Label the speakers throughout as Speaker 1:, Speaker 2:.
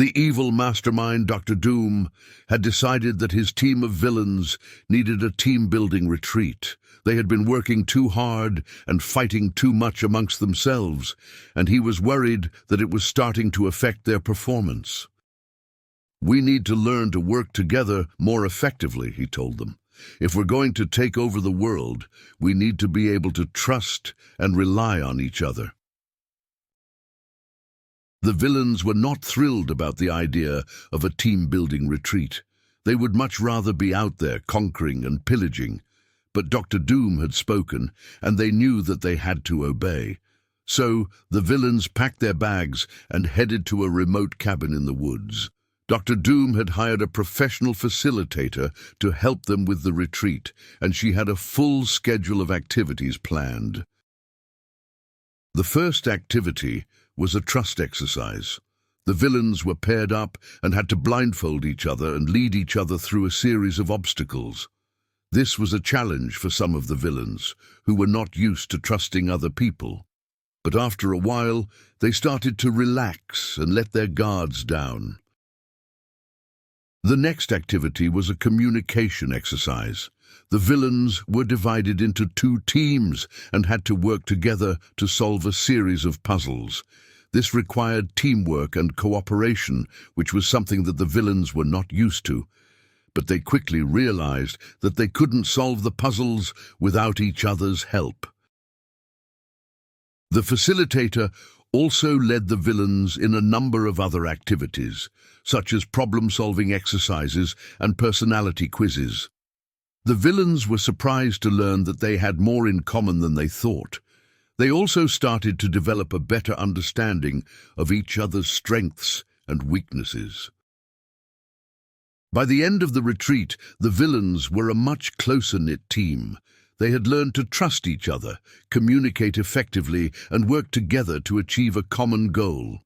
Speaker 1: The evil mastermind, Dr. Doom, had decided that his team of villains needed a team-building retreat. They had been working too hard and fighting too much amongst themselves, and he was worried that it was starting to affect their performance. "We need to learn to work together more effectively," he told them. "If we're going to take over the world, we need to be able to trust and rely on each other." The villains were not thrilled about the idea of a team-building retreat. They would much rather be out there conquering and pillaging. But Dr. Doom had spoken, and they knew that they had to obey. So the villains packed their bags and headed to a remote cabin in the woods. Dr. Doom had hired a professional facilitator to help them with the retreat, and she had a full schedule of activities planned. The first activity was a trust exercise. The villains were paired up and had to blindfold each other and lead each other through a series of obstacles. This was a challenge for some of the villains, who were not used to trusting other people. But after a while, they started to relax and let their guards down. The next activity was a communication exercise. The villains were divided into two teams and had to work together to solve a series of puzzles. This required teamwork and cooperation, which was something that the villains were not used to. But they quickly realized that they couldn't solve the puzzles without each other's help. The facilitator also led the villains in a number of other activities, such as problem-solving exercises and personality quizzes. The villains were surprised to learn that they had more in common than they thought. They also started to develop a better understanding of each other's strengths and weaknesses. By the end of the retreat, the villains were a much closer-knit team. They had learned to trust each other, communicate effectively, and work together to achieve a common goal.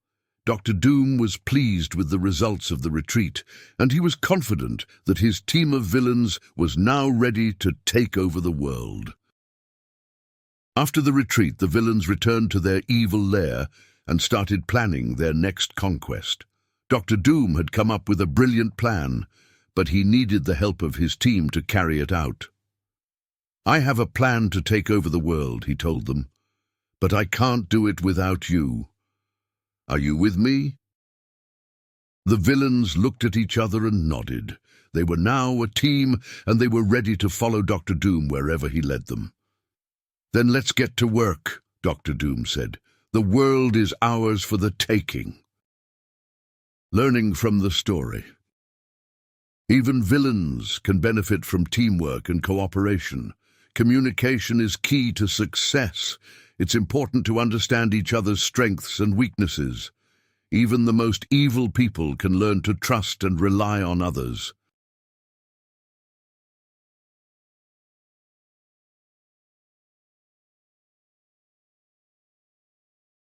Speaker 1: Dr. Doom was pleased with the results of the retreat, and he was confident that his team of villains was now ready to take over the world. After the retreat, the villains returned to their evil lair and started planning their next conquest. Dr. Doom had come up with a brilliant plan, but he needed the help of his team to carry it out. "I have a plan to take over the world," he told them, "but I can't do it without you. Are you with me?" The villains looked at each other and nodded. They were now a team, and they were ready to follow Dr. Doom wherever he led them. "Then let's get to work," Dr. Doom said. "The world is ours for the taking." Learning from the story. Even villains can benefit from teamwork and cooperation. Communication is key to success. It's important to understand each other's strengths and weaknesses. Even the most evil people can learn to trust and rely on others.